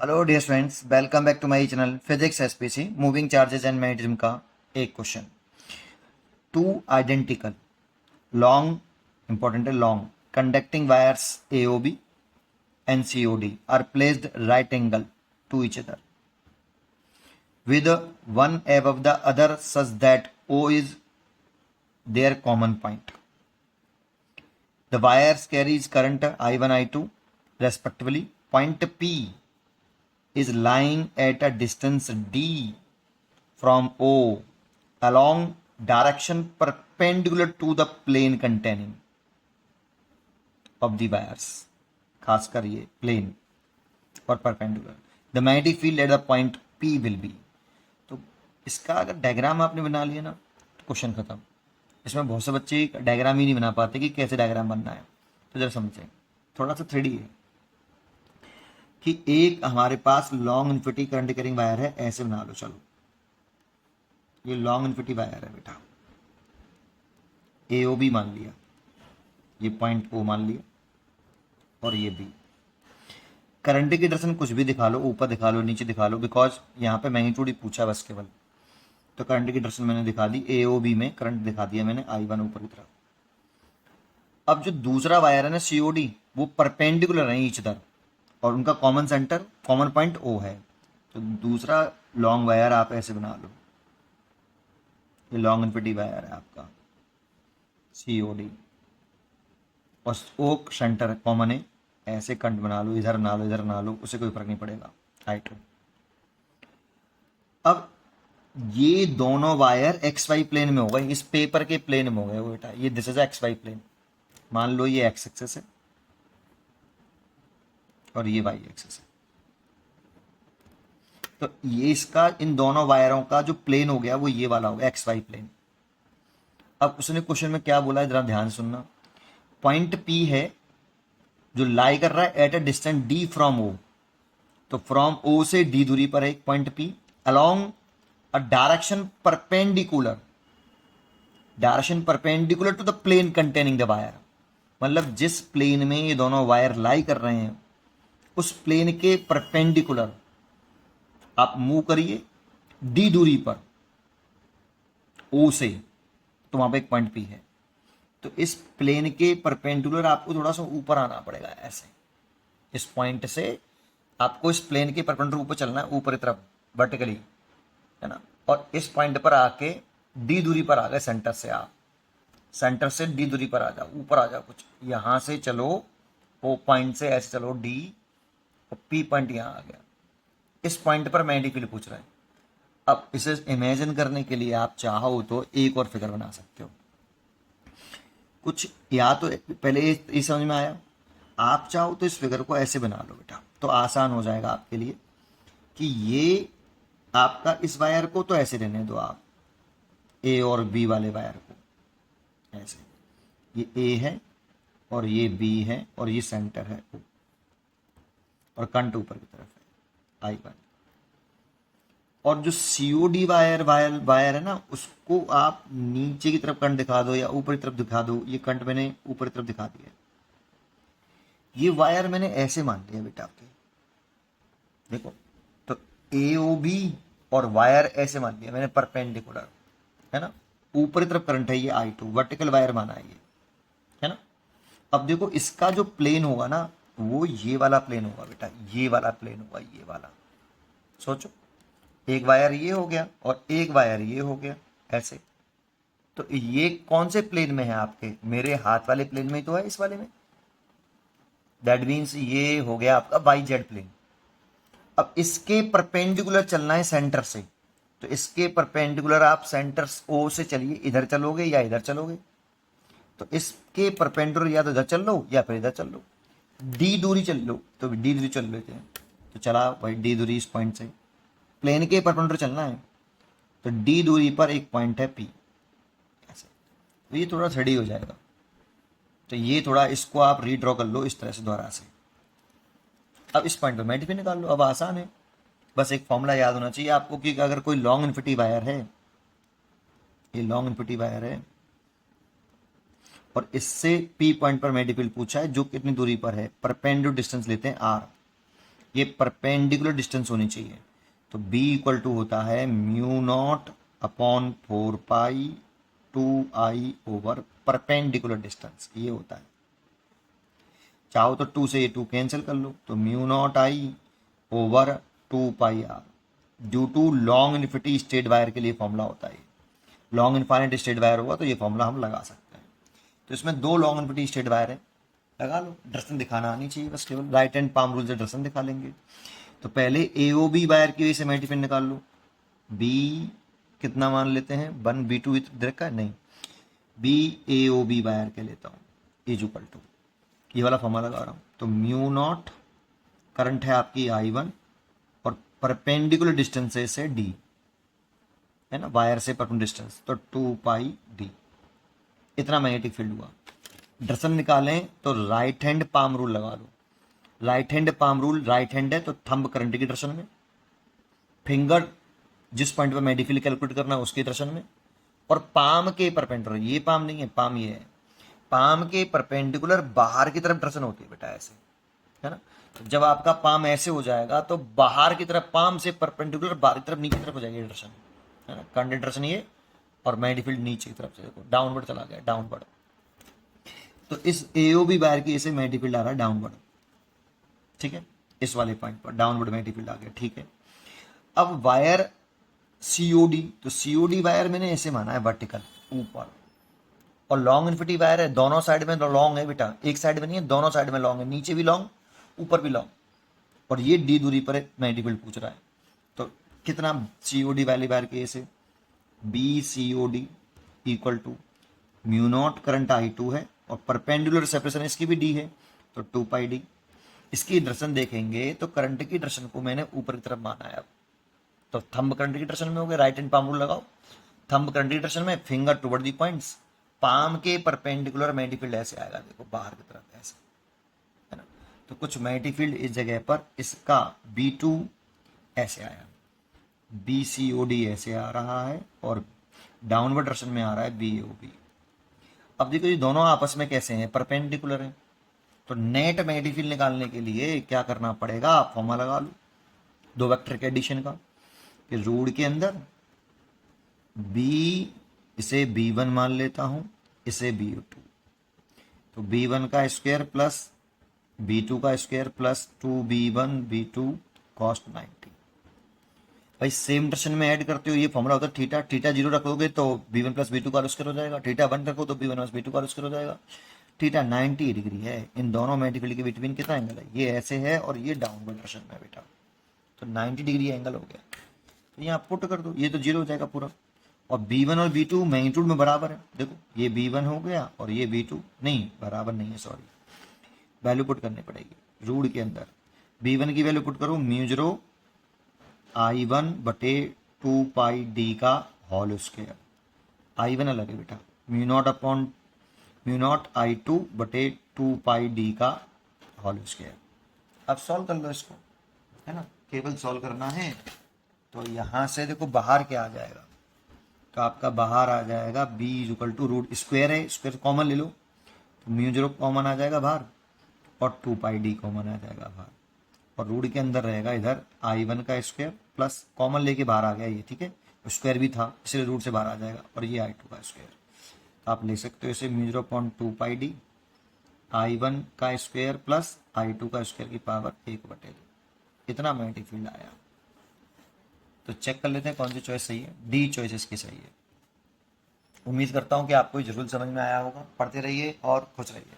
Hello dear students, welcome back to my channel physics SPC moving charges and magnetism का एक question. Two identical long, important है long, conducting wires AOB and COD are placed right angle to each other with one above the other such that O is their common point. The wires carries current I1 I2 respectively. Point P is lying at a distance D from O along direction perpendicular to the plane containing of the wires, खासकर ये plane और perpendicular. The magnetic field at the point P will be. तो इसका अगर diagram आपने बना लिया ना तो क्वेश्चन खत्म। इसमें बहुत से बच्चे डायग्राम ही नहीं बना पाते कि कैसे डायग्राम बनना है। तो जरा समझें, थोड़ा सा 3D है कि एक हमारे पास long infinity current carrying wire है, ऐसे बना लो। चलो ये लॉन्ग इन्फिनिटी वायर है बेटा, ए ओ बी मान लिया, ये पॉइंट ओ मान लिया और ये बी। करंट की डायरेक्शन कुछ भी दिखा लो, ऊपर दिखा लो, नीचे दिखा लो, बिकॉज यहाँ पे मैग्नीट्यूड ही पूछा बस केवल। तो करंट की डायरेक्शन मैंने दिखा दी, ए ओ बी में करंट दिखा दिया मैंने I1 ऊपर की तरफ। अब जो दूसरा वायर है ना सीओडी, वो परपेंडिकुलर है ईच अदर और उनका common center, common point O है। तो दूसरा लॉन्ग वायर आप ऐसे बना लो, ये लॉन्ग इन्फिनिटी वायर है आपका सीओडी और ओ सेंटर कॉमन है, ऐसे कंट बना लो, इधर बना लो, इधर बना लो, उसे कोई फर्क नहीं पड़ेगा। I2 अब ये दोनों वायर एक्स वाई प्लेन में हो गए, इस पेपर के प्लेन में हो गए वो बेटा। ये this is X Y plane, मान लो ये एक्स एक्सेस है और ये वाई एक्सेस है। तो ये इसका इन दोनों वायरों का जो प्लेन हो गया वो ये वाला हो गया, एक्स वाई प्लेन। अब उसने क्वेश्चन में क्या बोला है जरा ध्यान सुनना। पॉइंट पी है जो लाई कर रहा है at a distance D from O, तो फ्रॉम ओ से डी दूरी पर है एक point P, along a direction perpendicular to the plane containing the wire. मतलब जिस प्लेन में ये दोनों वायर लाई कर रहे हैं उस प्लेन के परपेंडिकुलर आप मूव करिए डी दूरी पर ओ से, तो वहां पे एक पॉइंट पी है। तो इस प्लेन के परपेंडिकुलर आपको थोड़ा सा ऊपर आना पड़ेगा, ऐसे इस पॉइंट से आपको इस प्लेन के परपेंडिकुलर ऊपर चलना है, ऊपर की तरफ वर्टिकली, है ना। और इस पॉइंट पर आके डी दूरी पर आ गए सेंटर से, आप सेंटर से डी दूरी पर आ जाओ, ऊपर आ जाओ कुछ, यहां से चलो ओ पॉइंट से ऐसे चलो डी, और पी पॉइंट यहां आ गया। इस पॉइंट पर मैग्नेटिक फील्ड पूछ रहा है। अब इसे इमेजिन करने के लिए आप चाहो तो एक और फिगर बना सकते हो कुछ, या तो पहले ये समझ में आया। आप चाहो तो इस फिगर को ऐसे बना लो बेटा, तो आसान हो जाएगा आपके लिए कि ये आपका इस वायर को तो ऐसे रहने दो आप, ए और बी वाले वायर को ऐसे, ये ए है और ये बी है और ये सेंटर है O, और कंट ऊपर की तरफ है I1। और जो सीओडी वायर है ना, उसको आप नीचे की तरफ कंट दिखा दो या ऊपर की तरफ दिखा दो। ये कंट मैंने ऊपर की तरफ दिखा दिया, ये वायर मैंने ऐसे मान लिया बेटा आपके, देखो। तो एओबी और वायर ऐसे मान लिया मैंने परपेंडिकुलर, है ना। ऊपर की तरफ करंट है ये I2, वर्टिकल वायर माना है ये, है ना। अब देखो इसका जो प्लेन होगा ना वो ये वाला प्लेन होगा बेटा, ये वाला प्लेन होगा, ये वाला। सोचो, एक वायर ये हो गया और एक वायर ये हो गया ऐसे। तो ये कौन से प्लेन में है आपके, मेरे हाथ वाले प्लेन में तो है, इस वाले में। दैट मीन्स ये हो गया आपका वाई जेड प्लेन। अब इसके परपेंडिकुलर चलना है सेंटर से, तो इसके परपेंडिकुलर आप सेंटर ओ से चलिए, इधर चलोगे या इधर चलोगे। तो इसके परपेंडिकुलर या तो इधर चल लो या फिर इधर चल लो, डी दूरी चल लो, तो डी दूरी चल लेते हैं। तो चला भाई डी दूरी, इस पॉइंट से प्लेन के परपेंडिकुलर चलना है, तो डी दूरी पर एक पॉइंट है पी, ऐसे। तो ये थोड़ा थ्रेडी हो जाएगा, तो ये थोड़ा इसको आप रीड्रॉ कर लो इस तरह से दोबारा से। अब इस पॉइंट पर मैग्नेटिक फील्ड निकाल लो, अब आसान है, बस एक फॉर्मूला याद होना चाहिए आपको कि अगर कोई लॉन्ग इन्फिनिटी वायर है, ये लॉन्ग इन्फिनिटी वायर है और इससे पी पॉइंट पर मैग्नेटिक फील्ड पूछा है जो कितनी दूरी पर है, परपेंडिकुलर डिस्टेंस लेते हैं आर। ये परपेंडिकुलर डिस्टेंस होनी चाहिए। तो b इक्वल टू होता है म्यू नॉट अपॉन 4 पाई 2i ओवर परपेंडिकुलर डिस्टेंस, ये होता है। चाहो तो 2 से ये 2 कैंसिल कर लो, तो mu naught I over 2 pi r। Due to long infinity straight wire के लिए फॉर्मूला होता है। लॉन्ग इन्फिनिटी स्ट्रेट वायर होगा तो ये फॉर्मूला हम लगा सकते हैं। तो इसमें 2 लॉन्ग इन्फिनिटी स्ट्रेट वायर है, लगा लो। दर्शन दिखाना आनी चाहिए बस, केवल राइट हैंड पाम रूल से दर्शन दिखा लेंगे। तो पहले AOB वायर की वजह से मैग्नीफिकेशन निकाल लो। B कितना मान लेते हैं, 1B2 दे रखा है, नहीं, B AOB वायर के लेता हूँ इज इक्वल टू, ये वाला फॉर्मूला लगा रहा हूँ। तो म्यू नॉट करंट है आपकी I1 और परपेंडिकुलर डिस्टेंस है से D, है ना, वायर से परपेंडिकुलर डिस्टेंस, तो 2 पाई D, इतना मैग्नेटिक फील्ड हुआ। दर्शन निकालें तो राइट हैंड पाम रूल लगा लो। Right hand palm rule, right hand है तो थंब करंट की डायरेक्शन में, फिंगर जिस पॉइंट पर मैग्नेटिक फील्ड कैलकुलेट करना है उसकी डायरेक्शन में, और पाम के परपेंडिकुलर, ये पाम नहीं है, पाम ये है, पाम के परपेंडिकुलर बाहर की तरफ डायरेक्शन होती है बेटा, ऐसे, है ना। तो जब आपका पाम ऐसे हो जाएगा तो बाहर की तरफ, पाम से परपेंडिकुलर बाहर की तरफ, नीचे की तरफ हो जाएगी डायरेक्शन, है ना, करंट डायरेक्शन ये, और मैग्नेटिक फील्ड नीचे की तरफ से देखो डाउनवर्ड चला गया, डाउनवर्ड। तो इस AOB वायर की ऐसे मैग्नेटिक फील्ड आ रहा है डाउनवर्ड, ठीक है, इस वाले पॉइंट पर डाउनवर्ड मैग्नेटिक फील्ड आ गया, ठीक है। अब वायर COD, तो COD वायर मैंने ऐसे माना है वर्टिकल ऊपर, और लॉन्ग इन्फिनिटी वायर है, दोनों साइड में लॉन्ग है बेटा, एक साइड में नहीं है, दोनों साइड में लॉन्ग है, नीचे भी लॉन्ग ऊपर भी लॉन्ग, और ये D दूरी पर मैग्नेटिक फील्ड पूछ रहा है। तो कितना COD वाली वायर के ऐसे BCOD equal to mu naught current I2 है, और परपेंडिकुलर सेपरेशन इसकी भी D है, तो 2 पाई D। इसकी डायरेक्शन देखेंगे तो करंट की डायरेक्शन को मैंने ऊपर की तरफ माना है। अब तो थंब करंट की डायरेक्शन में हो गया, राइट हैंड पाम रूल लगाओ, थंब करंट की डायरेक्शन में, finger toward the points, palm के परपेंडिकुलर मैग्नेटिक फील्ड ऐसे आएगा, देखो बाहर की तरफ ऐसे, है ना। तो कुछ मैग्नेटिक फील्ड इस जगह पर, इसका B2 ऐसे आया, BCOD ऐसे आ रहा है, और डाउनवर्ड डायरेक्शन में आ रहा है BOB। अब देखो ये दोनों आपस में कैसे हैं, परपेंडिकुलर हैं। तो नेट मैग्नेटिक फील्ड निकालने के लिए क्या करना पड़ेगा, आप फॉर्मूला लगा लो दो वेक्टर के एडिशन का, कि रूट के अंदर B, इसे B1 मान लेता हूं, इसे B2, तो B1 का स्क्वायर प्लस B2 का square plus 2B1 B2 cos 90। भाई सेम डायरेक्शन में ऐड करते हो, ये फॉर्मूला होता है थीटा, थीटा 0 रखोगे तो B1 प्लस B2 का स्क्वायर हो जाएगा, थीटा 1 रखो तो B1 प्लस B2 का स्क्वायर हो जाएगा। थीटा 90 डिग्री है, इन दोनों मैग्नेटिक फील्ड के बिटवीन कितना एंगल है, ये ऐसे है और ये डाउनवर्ड डायरेक्शन में है बेटा, तो 90 डिग्री एंगल हो गया। तो यहाँ पुट कर दो, ये तो 0 हो जाएगा पूरा, और B1 और B2 मैग्नीट्यूड में बराबर है, देखो ये B1 हो गया और ये B2 नहीं, बराबर नहीं है, सॉरी, वैल्यू पुट करनी पड़ेगी रूट के अंदर। B1 की वैल्यू पुट करो म्यू0 I1 बटे 2 पाई D का होल स्क्वायर, I1 अलग है बेटा, mu naught upon mu naught I2 बटे 2 पाई D का होल स्क्वायर। अब सॉल्व कर लो इसको, है ना, केवल सॉल्व करना है। तो यहाँ से देखो बाहर क्या आ जाएगा, तो आपका बाहर आ जाएगा B equal to root square है, स्क्वायर कॉमन ले लो, तो म्यू0 कॉमन आ जाएगा बाहर, और 2 पाई D कॉमन आ जाएगा बाहर, और रूट के अंदर रहेगा इधर I1 का स्क्वायर प्लस कॉमन लेके बाहर आ गया ये, ठीक है, स्क्वायर भी था इसलिए रूट से बाहर आ जाएगा, और ये I2 का स्क्वायर। तो आप ले सकते हो इसे म्यू0 अपॉन 2 पाई D, I1 का स्क्वायर प्लस I2 का स्क्वायर की पावर 1/2, इतना मैग्नेटिक फील्ड आया। तो चेक कर लेते हैं कौन सी चॉइस सही है, D चॉइस इसकी सही है। उम्मीद करता हूँ कि आपको ये जरूर समझ में आया होगा। पढ़ते रहिए और खुश रहिए।